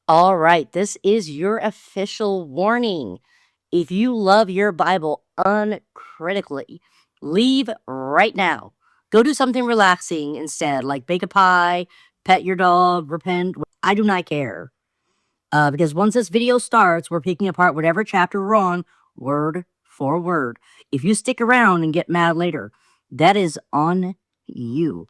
All right, this is your official warning. If you love your Bible uncritically, leave right now. Go do something relaxing instead, like bake a pie, pet your dog, repent. I do not care. Because once this video starts, we're picking apart whatever chapter we're on, word for word. If you stick around and get mad later, that is on you.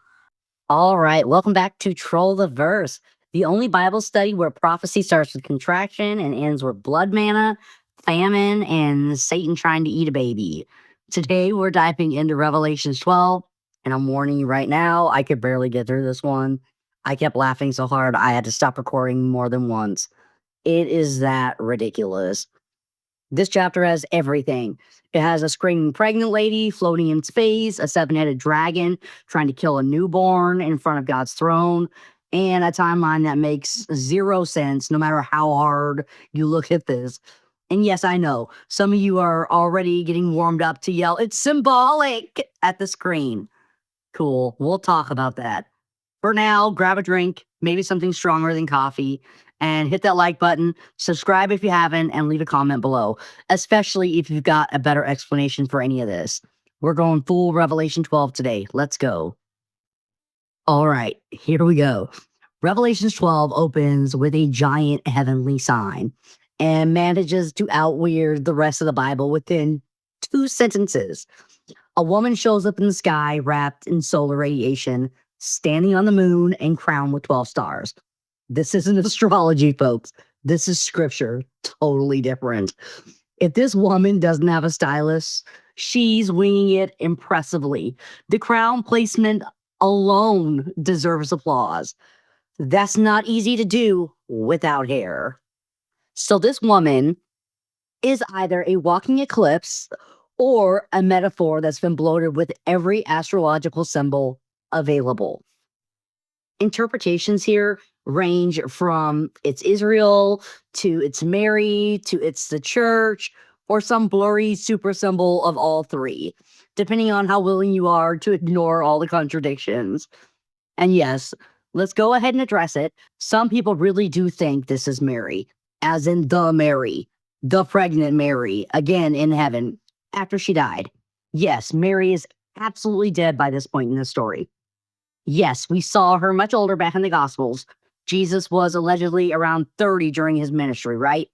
All right, welcome back to Troll the Verse, the only Bible study where prophecy starts with contraction and ends with blood manna, famine, and Satan trying to eat a baby. Today, we're diving into Revelations 12, and I'm warning you right now, I could barely get through this one. I kept laughing so hard, I had to stop recording more than once. It is that ridiculous. This chapter has everything. It has a screaming pregnant lady floating in space, a seven-headed dragon trying to kill a newborn in front of God's throne, and a timeline that makes zero sense no matter how hard you look at this. And yes, I know, some of you are already getting warmed up to yell, "It's symbolic!" at the screen. Cool, we'll talk about that. For now, grab a drink, maybe something stronger than coffee, and hit that like button. Subscribe if you haven't, and leave a comment below, especially if you've got a better explanation for any of this. We're going full Revelation 12 today. Let's go. All right, here we go. Revelations 12 opens with a giant heavenly sign and manages to outweird the rest of the Bible within 2 sentences. A woman shows up in the sky wrapped in solar radiation, standing on the moon and crowned with 12 stars. This isn't astrology, folks. This is scripture. Totally different. If this woman doesn't have a stylist, she's winging it impressively. The crown placement alone deserves applause. That's not easy to do without hair. So, this woman is either a walking eclipse or a metaphor that's been bloated with every astrological symbol available. Interpretations here range from it's Israel to it's Mary to it's the church or some blurry super symbol of all three, depending on how willing you are to ignore all the contradictions. And yes, let's go ahead and address it. Some people really do think this is Mary, as in the pregnant Mary, again in heaven, after she died. Yes, Mary is absolutely dead by this point in the story. Yes, we saw her much older back in the Gospels. Jesus was allegedly around 30 during his ministry, right?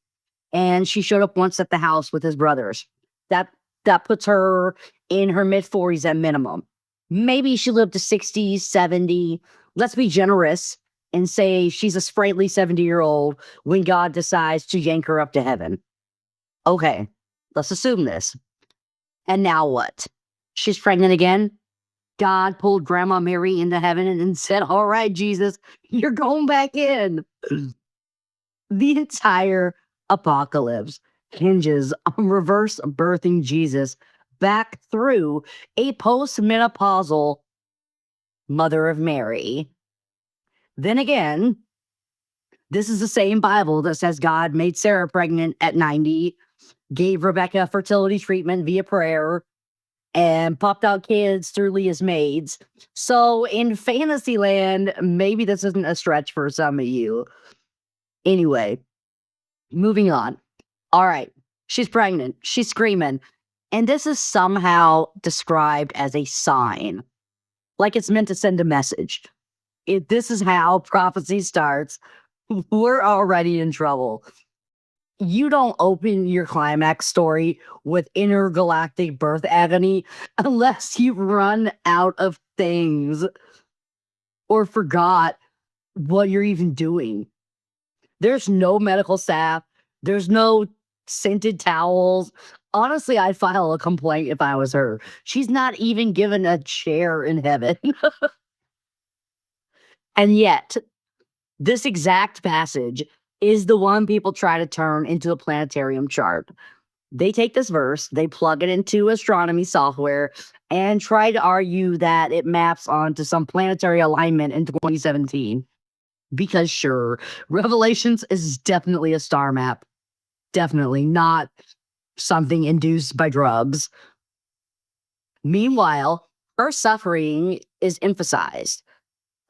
And she showed up once at the house with his brothers. That that puts her in her mid 40s at minimum. Maybe she lived to 60, 70. Let's be generous and say she's a sprightly 70-year-old when God decides to yank her up to heaven. Okay, let's assume this. And now what? She's pregnant again? God pulled Grandma Mary into heaven and said, "All right, Jesus, you're going back in." The entire apocalypse hinges on reverse birthing Jesus back through a postmenopausal Mother of Mary. Then again, this is the same Bible that says God made Sarah pregnant at 90, gave Rebecca fertility treatment via prayer, and popped out kids through Leah's maids. So in Fantasyland, maybe this isn't a stretch for some of you. Anyway, moving on. All right, she's pregnant. She's screaming. And this is somehow described as a sign, like it's meant to send a message. If this is how prophecy starts, we're already in trouble. You don't open your climax story with intergalactic birth agony unless you run out of things or forgot what you're even doing. There's no medical staff, there's no scented towels. Honestly, I'd file a complaint if I was her. She's not even given a chair in heaven. And yet, this exact passage is the one people try to turn into a planetarium chart. They take this verse, they plug it into astronomy software, and try to argue that it maps onto some planetary alignment in 2017. Because sure, Revelations is definitely a star map. Definitely not something induced by drugs. Meanwhile, her suffering is emphasized.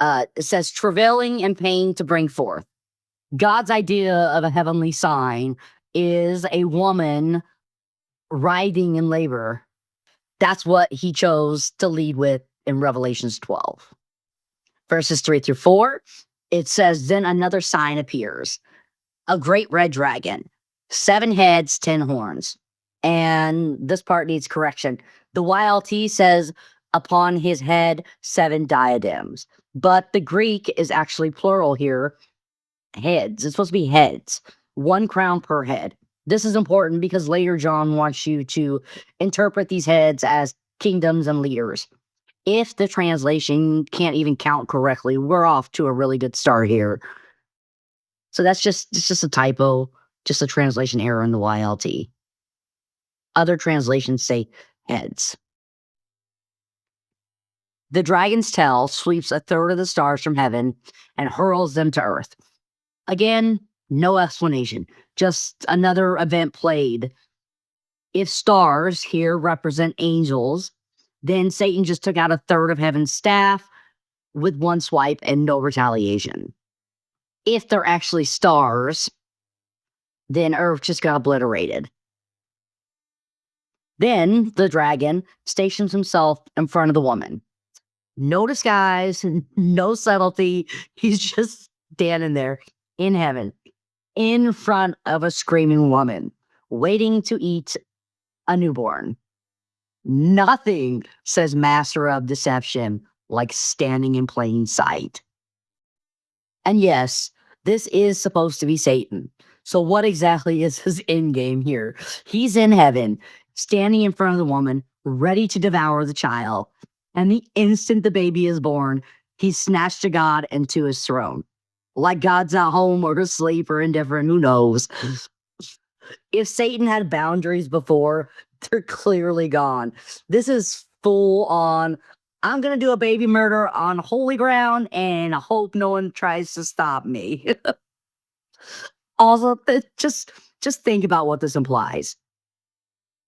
It says travailing and pain to bring forth. God's idea of a heavenly sign is a woman writhing in labor. That's what he chose to lead with in Revelations 12. Verses 3-4, it says, Then another sign appears, a great red dragon, 7 heads, 10 horns. And this part needs correction. The YLT says, upon his head, 7 diadems. But the Greek is actually plural here, heads. It's supposed to be heads, 1 crown per head. This is important because later John wants you to interpret these heads as kingdoms and leaders. If the translation can't even count correctly, we're off to a really good start here. So it's just a typo, just a translation error in the YLT. Other translations say heads. The dragon's tail sweeps a third of the stars from heaven and hurls them to earth. Again, no explanation, just another event played. If stars here represent angels, then Satan just took out a third of heaven's staff with 1 swipe and no retaliation. If they're actually stars, then Earth just got obliterated. Then the dragon stations himself in front of the woman. No disguise, no subtlety. He's just standing there in heaven, in front of a screaming woman, waiting to eat a newborn. Nothing says master of deception like standing in plain sight. And yes, this is supposed to be Satan. So what exactly is his end game here? He's in heaven, standing in front of the woman, ready to devour the child. And the instant the baby is born, he's snatched to God and to his throne. Like God's at home or asleep or indifferent, who knows? If Satan had boundaries before, they're clearly gone. This is full on, I'm going to do a baby murder on holy ground and I hope no one tries to stop me. Also, just think about what this implies.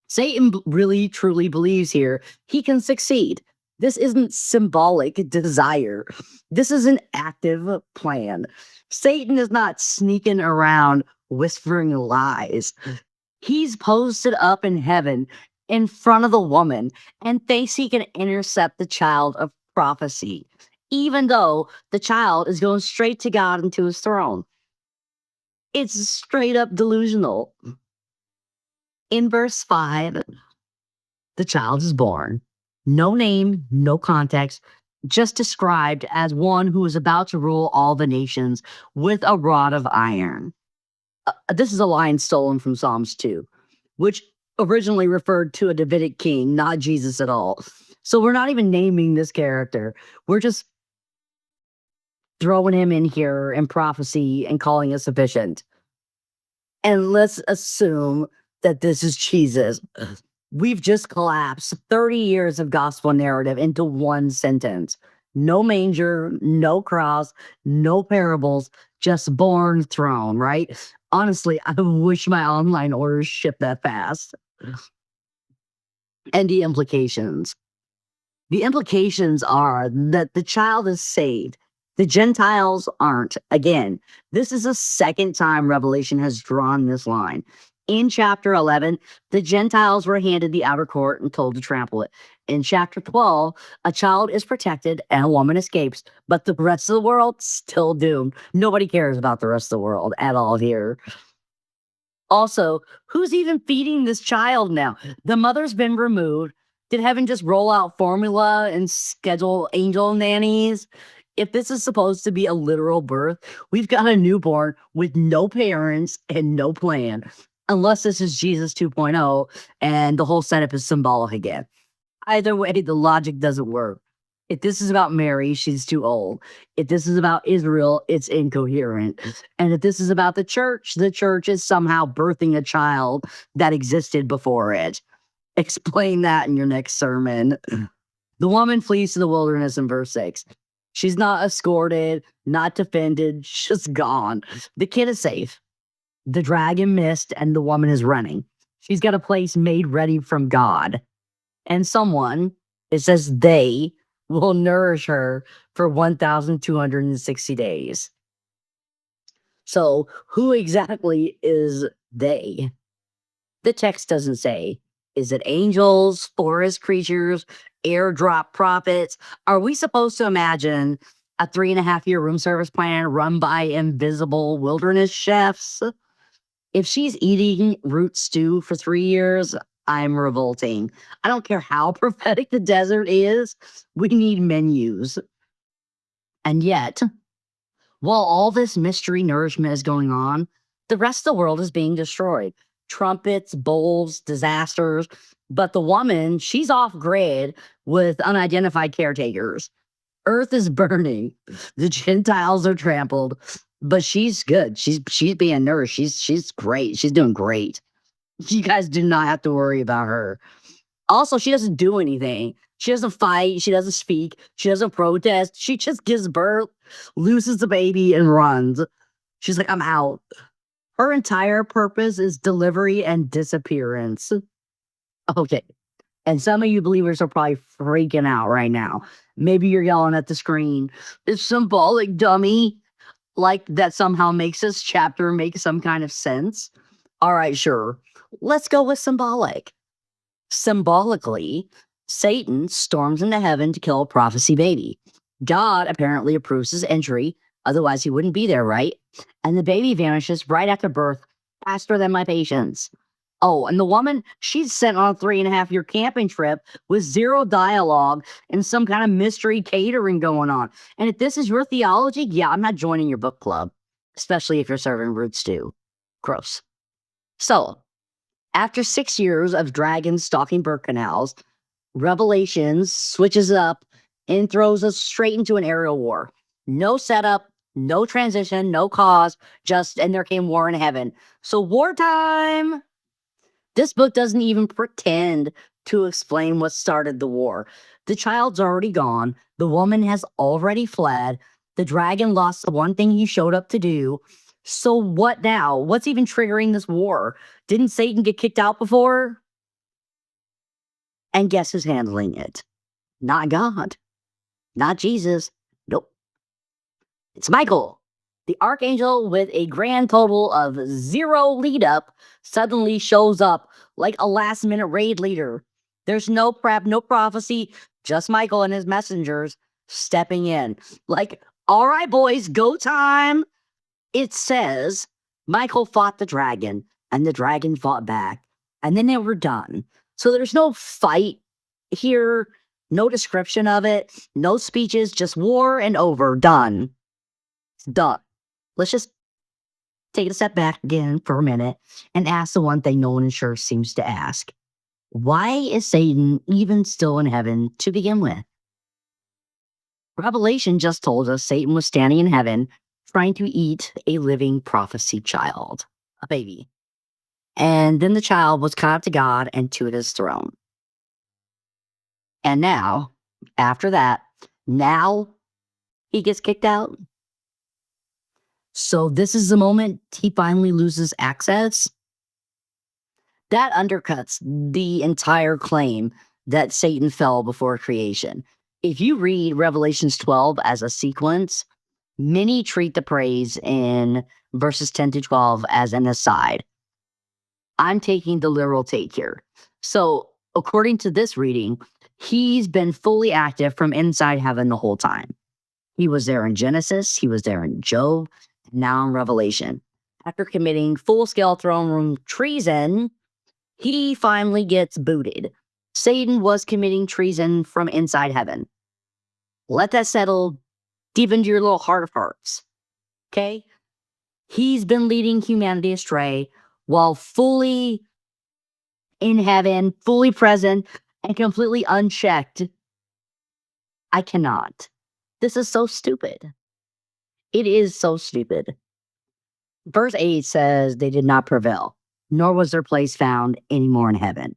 Satan really truly believes here he can succeed. This isn't symbolic desire. This is an active plan. Satan is not sneaking around whispering lies. He's posted up in heaven in front of the woman and thinks he can intercept the child of prophecy, even though the child is going straight to God and to his throne. It's straight up delusional. In verse 5, the child is born. No name, no context, just described as one who is about to rule all the nations with a rod of iron. This is a line stolen from Psalms 2, which originally referred to a Davidic king, not Jesus at all. So we're not even naming this character. We're just throwing him in here in prophecy and calling it sufficient. And let's assume that this is Jesus. We've just collapsed 30 years of gospel narrative into one sentence. No manger, no cross, no parables, just born throne, right? Honestly, I wish my online orders shipped that fast. And the implications. The implications are that the child is saved. The Gentiles aren't. Again, this is the second time Revelation has drawn this line. In chapter 11, the Gentiles were handed the outer court and told to trample it. In chapter 12, a child is protected and a woman escapes, but the rest of the world still doomed. Nobody cares about the rest of the world at all here. Also, who's even feeding this child now? The mother's been removed. Did heaven just roll out formula and schedule angel nannies? If this is supposed to be a literal birth, we've got a newborn with no parents and no plan. Unless this is Jesus 2.0 and the whole setup is symbolic again. Either way, the logic doesn't work. If this is about Mary, she's too old. If this is about Israel, it's incoherent. And if this is about the church is somehow birthing a child that existed before it. Explain that in your next sermon. The woman flees to the wilderness in verse 6. She's not escorted, not defended, just gone. The kid is safe. The dragon missed and the woman is running. She's got a place made ready from God. And someone, it says they, will nourish her for 1,260 days. So, who exactly is they? The text doesn't say. Is it angels, forest creatures, airdrop prophets? Are we supposed to imagine a 3.5 year room service plan run by invisible wilderness chefs? If she's eating root stew for 3 years, I'm revolting. I don't care how prophetic the desert is, we need menus. And yet, while all this mystery nourishment is going on, the rest of the world is being destroyed. Trumpets, bowls, disasters. But the woman, she's off grid with unidentified caretakers. Earth is burning. The Gentiles are trampled. But she's good. She's being nourished. She's great. She's doing great. You guys do not have to worry about her. Also, she doesn't do anything. She doesn't fight. She doesn't speak. She doesn't protest. She just gives birth, loses the baby, and runs. She's like, I'm out. Her entire purpose is delivery and disappearance. Okay. And some of you believers are probably freaking out right now. Maybe you're yelling at the screen. It's symbolic, dummy. Like that somehow makes this chapter make some kind of sense. All right, sure. Let's go with symbolic. Symbolically, Satan storms into heaven to kill a prophecy baby. God apparently approves his entry, otherwise he wouldn't be there, right? And the baby vanishes right after birth, faster than my patience. Oh, and the woman, she's sent on a 3.5 year camping trip with zero dialogue and some kind of mystery catering going on. And if this is your theology, yeah, I'm not joining your book club, especially if you're serving root stew. Gross. So, after 6 years of dragons stalking birth canals, Revelations switches up and throws us straight into an aerial war. No setup, no transition, no cause, just and there came war in heaven. So wartime! This book doesn't even pretend to explain what started the war. The child's already gone. The woman has already fled. The dragon lost the one thing he showed up to do. So what now? What's even triggering this war? Didn't Satan get kicked out before? And guess who's handling it? Not God. Not Jesus. Nope. It's Michael. The archangel with a grand total of 0 lead up suddenly shows up like a last minute raid leader. There's no prep, no prophecy, just Michael and his messengers stepping in. Like, all right, boys, go time. It says Michael fought the dragon and the dragon fought back and then they were done. So there's no fight here, no description of it, no speeches, just war and over, done. It's done. Let's just take a step back again for a minute and ask the one thing no one in church seems to ask. Why is Satan even still in heaven to begin with? Revelation just told us Satan was standing in heaven trying to eat a living prophecy child, a baby. And then the child was caught up to God and to his throne. And now, after that, now he gets kicked out. So this is the moment he finally loses access. That undercuts the entire claim that Satan fell before creation. If you read Revelations 12 as a sequence, many treat the praise in verses 10 to 12 as an aside. I'm taking the literal take here. So, according to this reading, he's been fully active from inside heaven the whole time. He was there in Genesis, he was there in Job, now in Revelation. After committing full-scale throne room treason, he finally gets booted. Satan was committing treason from inside heaven. Let that settle deep into your little heart of hearts. Okay? He's been leading humanity astray while fully in heaven, fully present, and completely unchecked. I cannot. This is so stupid. It is so stupid. Verse 8 says they did not prevail, nor was their place found anymore in heaven.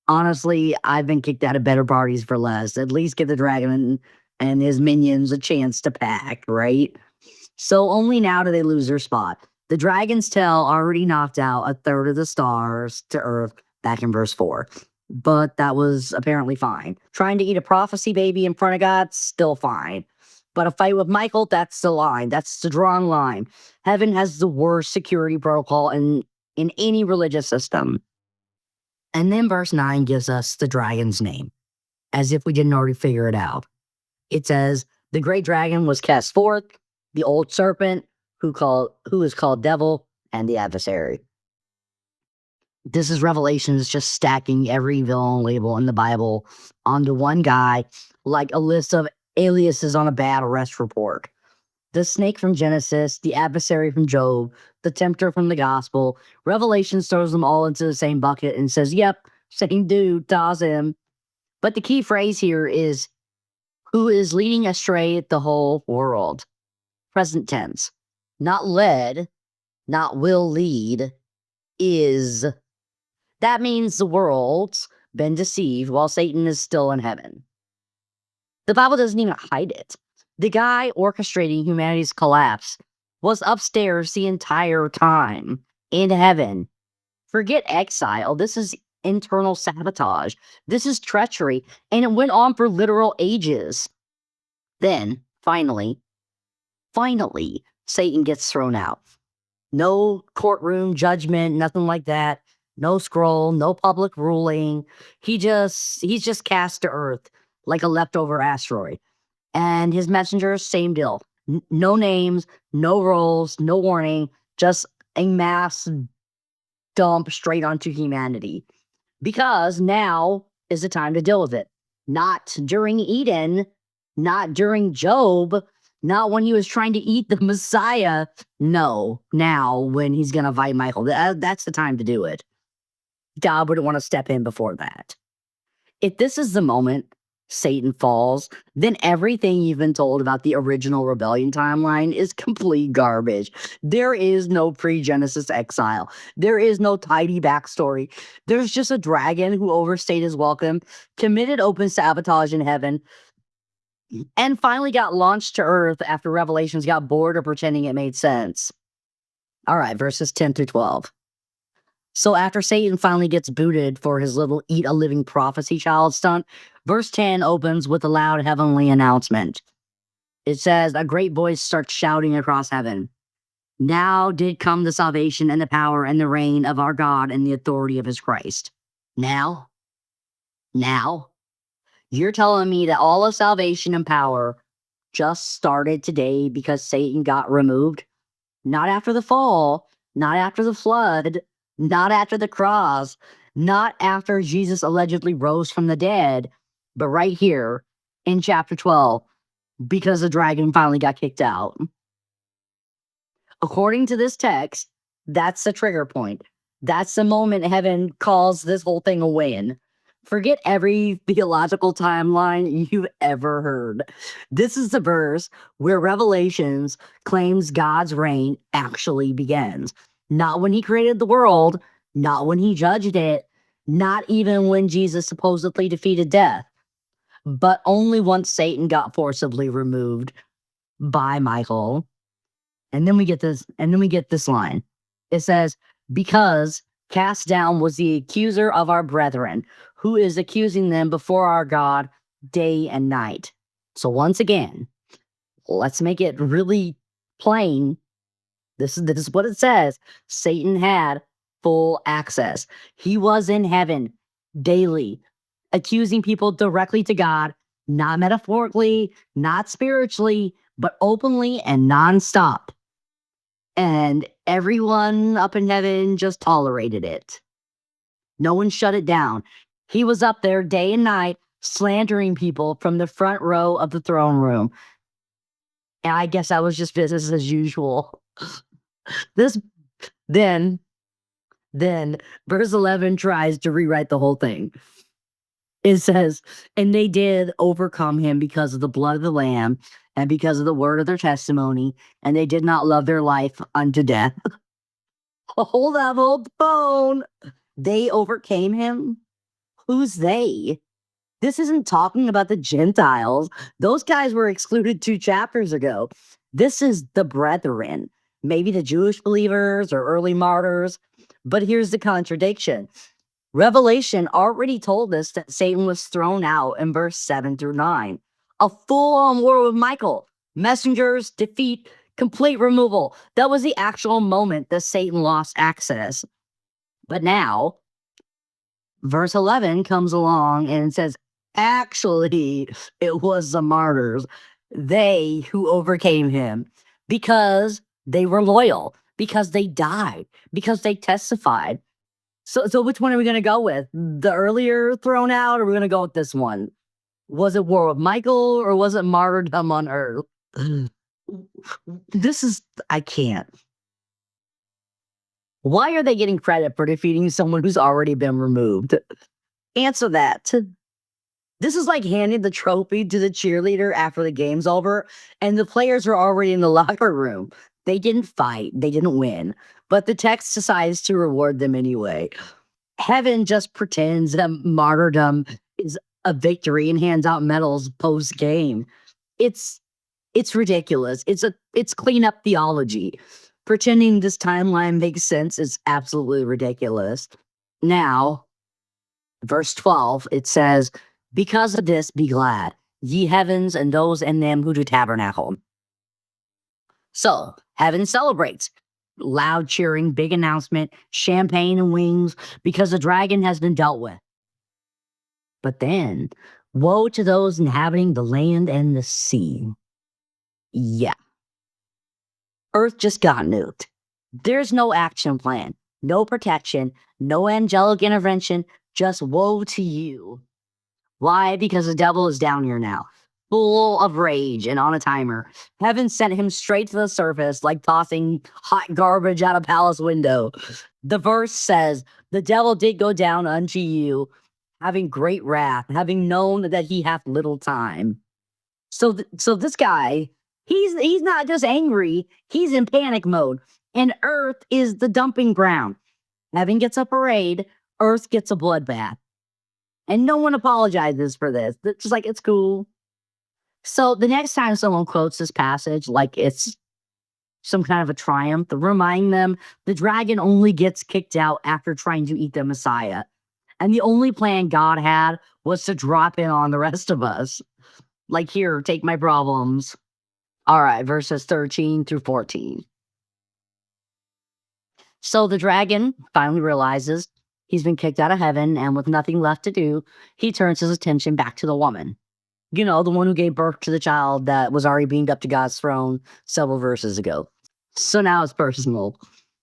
Honestly, I've been kicked out of better parties for less. At least give the dragon and his minions a chance to pack, right? So only now do they lose their spot. The dragon's tail already knocked out a third of the stars to Earth back in verse 4. But that was apparently fine. Trying to eat a prophecy baby in front of God, still fine. But a fight with Michael, that's the line. That's the drawn line. Heaven has the worst security protocol in any religious system. And then verse 9 gives us the dragon's name, as if we didn't already figure it out. It says, the great dragon was cast forth, the old serpent, who is called devil and the adversary. This is Revelations just stacking every villain label in the Bible onto one guy, like a list of aliases on a bad arrest report. The snake from Genesis, the adversary from Job, the tempter from the gospel. Revelation throws them all into the same bucket and says, yep, same dude, toss him. But the key phrase here is, who is leading astray the whole world. Present tense. Not led, not will lead, is. That means the world's been deceived while Satan is still in heaven. The Bible doesn't even hide it. The guy orchestrating humanity's collapse was upstairs the entire time, in heaven. Forget exile. This is internal sabotage. This is treachery, and it went on for literal ages. Then, finally, Satan gets thrown out. No courtroom judgment, nothing like that. No scroll, no public ruling. He's just cast to earth like a leftover asteroid. And his messengers, same deal. No names, no roles, no warning, just a mass dump straight onto humanity. Because now is the time to deal with it. Not during Eden, not during Job, not when he was trying to eat the Messiah. No, now when he's going to fight Michael. That's the time to do it. God wouldn't want to step in before that. If this is the moment Satan falls, then everything you've been told about the original rebellion timeline is complete garbage. There is no pre-Genesis exile. There is no tidy backstory. There's just a dragon who overstayed his welcome, committed open sabotage in heaven, and finally got launched to earth after Revelations got bored of pretending it made sense. All right, verses 10 through 12. So after Satan finally gets booted for his little eat a living prophecy child stunt, verse 10 opens with a loud heavenly announcement. It says, a great voice starts shouting across heaven. Now did come the salvation and the power and the reign of our God and the authority of his Christ. Now? You're telling me that all of salvation and power just started today because Satan got removed? Not after the fall, not after the flood, not after the cross, not after Jesus allegedly rose from the dead, but right here in chapter 12, because the dragon finally got kicked out. According to this text, that's the trigger point. That's the moment heaven calls this whole thing a win. Forget every theological timeline you've ever heard. This is the verse where Revelations claims God's reign actually begins. Not when he created the world, not when he judged it, not even when Jesus supposedly defeated death, but only once Satan got forcibly removed by Michael. And then we get this line. It says, because cast down was the accuser of our brethren, who is accusing them before our God day and night. So once again, let's make it really plain. This is what it says. Satan had full access. He was in heaven daily, accusing people directly to God, not metaphorically, not spiritually, but openly and nonstop. And everyone up in heaven just tolerated it. No one shut it down. He was up there day and night, slandering people from the front row of the throne room. And I guess that was just business as usual. Then verse 11 tries to rewrite the whole thing. It says, and they did overcome him because of the blood of the Lamb and because of the word of their testimony, and they did not love their life unto death. Hold the phone. They overcame him? Who's they? This isn't talking about the Gentiles. Those guys were excluded 2 chapters ago. This is the brethren, maybe the Jewish believers or early martyrs. But here's the contradiction. Revelation already told us that Satan was thrown out in verse 7 through 9. A full-on war with Michael. Messengers, defeat, complete removal. That was the actual moment that Satan lost access. But now, verse 11 comes along and says, actually, it was the martyrs, they who overcame him because they were loyal, because they died, because they testified. So which one are we going to go with? The earlier thrown out, or are we going to go with this one? Was it War with Michael, or was it martyrdom on earth? I can't. Why are they getting credit for defeating someone who's already been removed? Answer that. This is like handing the trophy to the cheerleader after the game's over, and the players are already in the locker room. They didn't fight, they didn't win, but the text decides to reward them anyway. Heaven just pretends that martyrdom is a victory and hands out medals post game. It's ridiculous. It's cleanup theology. Pretending this timeline makes sense is absolutely ridiculous. Now, verse 12, it says, because of this be glad, ye heavens and those in them who do tabernacle. So, heaven celebrates. Loud cheering, big announcement, champagne and wings, because the dragon has been dealt with. But then, woe to those inhabiting the land and the sea. Yeah. Earth just got nuked. There's no action plan, no protection, no angelic intervention, just woe to you. Why? Because the devil is down here now, full of rage and on a timer. Heaven sent him straight to the surface like tossing hot garbage out a palace window. The verse says, the devil did go down unto you, having great wrath, having known that he hath little time. So this guy, he's not just angry, he's in panic mode. And Earth is the dumping ground. Heaven gets a parade, Earth gets a bloodbath. And no one apologizes for this. It's just like, it's cool. So the next time someone quotes this passage like it's some kind of a triumph, remind them the dragon only gets kicked out after trying to eat the Messiah. And the only plan God had was to drop in on the rest of us. Like, here, take my problems. All right, verses 13 through 14. So the dragon finally realizes he's been kicked out of heaven, and with nothing left to do, he turns his attention back to the woman. You know, the one who gave birth to the child that was already beamed up to God's throne several verses ago. So now it's personal.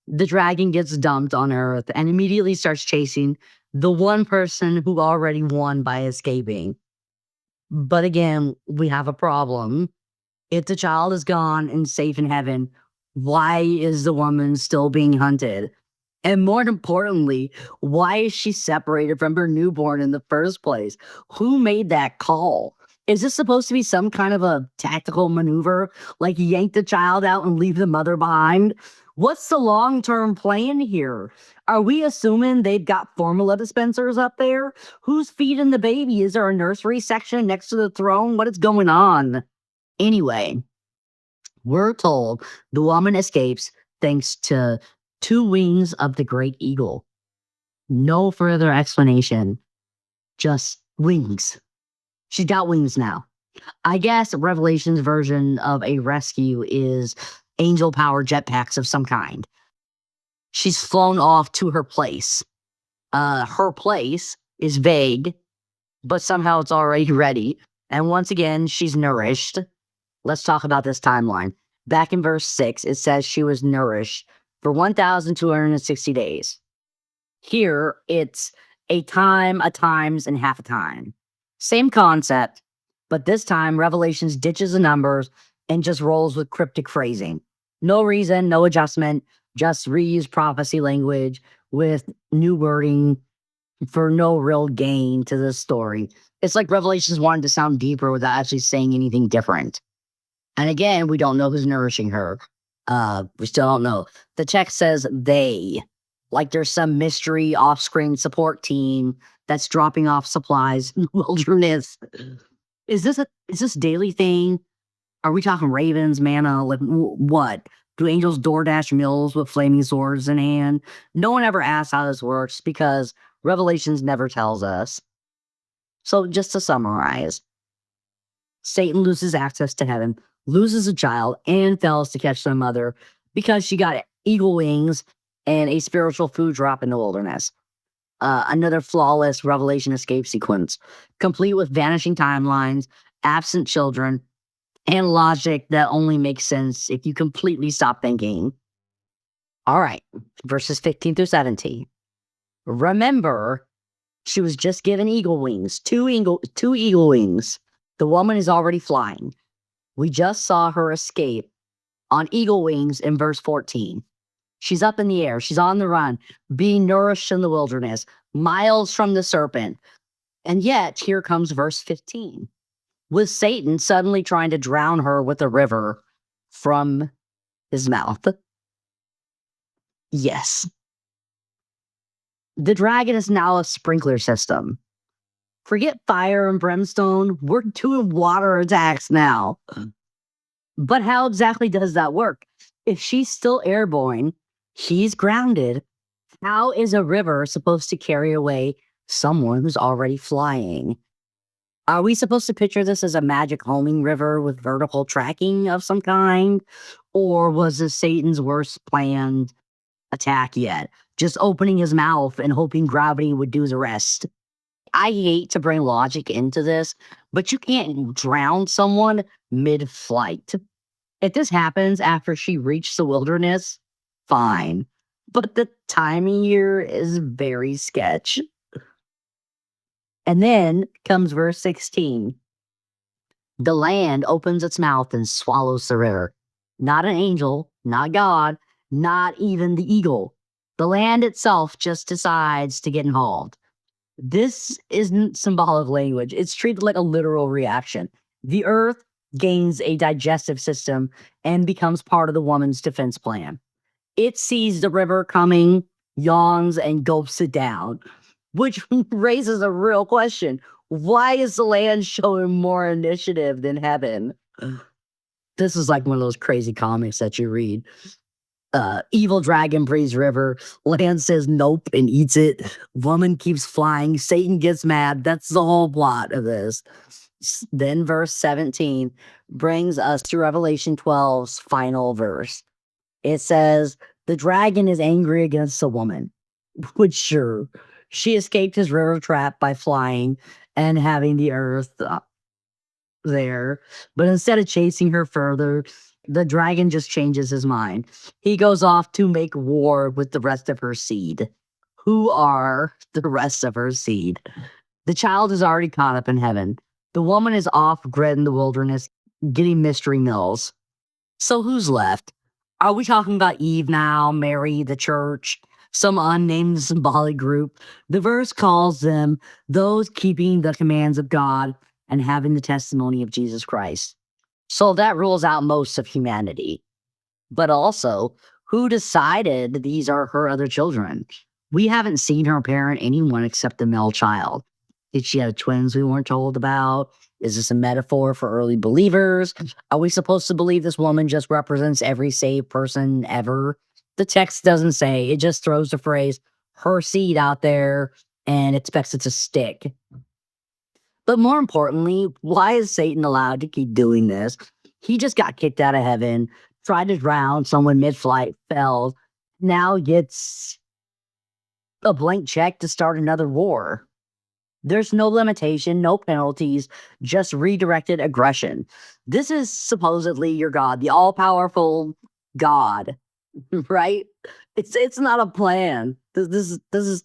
The dragon gets dumped on Earth and immediately starts chasing the one person who already won by escaping. But again, we have a problem. If the child is gone and safe in heaven, why is the woman still being hunted? And more importantly, why is she separated from her newborn in the first place? Who made that call? Is this supposed to be some kind of a tactical maneuver? Like yank the child out and leave the mother behind? What's the long-term plan here? Are we assuming they've got formula dispensers up there? Who's feeding the baby? Is there a nursery section next to the throne? What is going on? Anyway, we're told the woman escapes thanks to 2 wings of the great eagle. No further explanation. Just wings. She's got wings now. I guess Revelation's version of a rescue is angel-powered jetpacks of some kind. She's flown off to her place. Her place is vague, but somehow it's already ready. And once again, she's nourished. Let's talk about this timeline. Back in verse 6, it says she was nourished for 1,260 days. Here, it's a time, a times, and half a time. Same concept, but this time, Revelations ditches the numbers and just rolls with cryptic phrasing. No reason, no adjustment, just reused prophecy language with new wording for no real gain to the story. It's like Revelations wanted to sound deeper without actually saying anything different. And again, we don't know who's nourishing her. We still don't know. The text says they, like there's some mystery off-screen support team that's dropping off supplies in the wilderness. Is this daily thing? Are we talking ravens, manna? Like what? Do angels DoorDash meals with flaming swords in hand? No one ever asks how this works because Revelations never tells us. So just to summarize, Satan loses access to heaven, loses a child, and fails to catch their mother because she got eagle wings and a spiritual food drop in the wilderness. Another flawless Revelation escape sequence, complete with vanishing timelines, absent children, and logic that only makes sense if you completely stop thinking. All right, verses 15 through 17. Remember, she was just given eagle wings, two eagle wings. The woman is already flying. We just saw her escape on eagle wings in verse 14. She's up in the air. She's on the run, being nourished in the wilderness, miles from the serpent. And yet, here comes verse 15, with Satan suddenly trying to drown her with a river from his mouth. Yes. The dragon is now a sprinkler system. Forget fire and brimstone. We're doing water attacks now. But how exactly does that work? If she's still airborne, she's grounded. How is a river supposed to carry away someone who's already flying? Are we supposed to picture this as a magic homing river with vertical tracking of some kind? Or was this Satan's worst planned attack yet? Just opening his mouth and hoping gravity would do the rest? I hate to bring logic into this, but you can't drown someone mid-flight. If this happens after she reached the wilderness, fine. But the timing here is very sketch. And then comes verse 16. The land opens its mouth and swallows the river. Not an angel, not God, not even the eagle. The land itself just decides to get involved. This isn't symbolic language. It's treated like a literal reaction. The earth gains a digestive system and becomes part of the woman's defense plan. It sees the river coming, yawns, and gulps it down, which raises a real question. Why is the land showing more initiative than heaven? This is like one of those crazy comics that you read. Evil dragon breathes river. Land says nope and eats it. Woman keeps flying. Satan gets mad. That's the whole plot of this. Then verse 17 brings us to Revelation 12's final verse. It says, the dragon is angry against the woman. Which sure, she escaped his river trap by flying and having the earth there. But instead of chasing her further, the dragon just changes his mind. He goes off to make war with the rest of her seed. Who are the rest of her seed? The child is already caught up in heaven. The woman is off grid in the wilderness, getting mystery mills. So who's left? Are we talking about Eve now, Mary, the church, some unnamed symbolic group? The verse calls them those keeping the commands of God and having the testimony of Jesus Christ. So that rules out most of humanity. But also, who decided these are her other children? We haven't seen her parent anyone except the male child. Did she have twins we weren't told about? Is this a metaphor for early believers? Are we supposed to believe this woman just represents every saved person ever? The text doesn't say. It just throws the phrase, her seed out there, and expects it to stick. But more importantly, why is Satan allowed to keep doing this? He just got kicked out of heaven, tried to drown someone mid-flight, fell, now gets a blank check to start another war. There's no limitation, no penalties, just redirected aggression. This is supposedly your God, the all-powerful God, right? It's not a plan. This is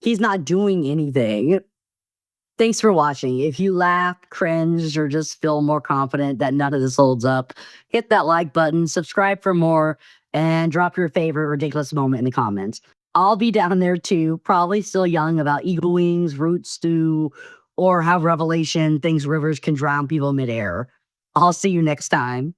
he's not doing anything. Thanks for watching. If you laughed, cringed, or just feel more confident that none of this holds up, hit that like button, subscribe for more, and drop your favorite ridiculous moment in the comments. I'll be down there too, probably still yelling about eagle wings, root stew, or how Revelation thinks rivers can drown people midair. I'll see you next time.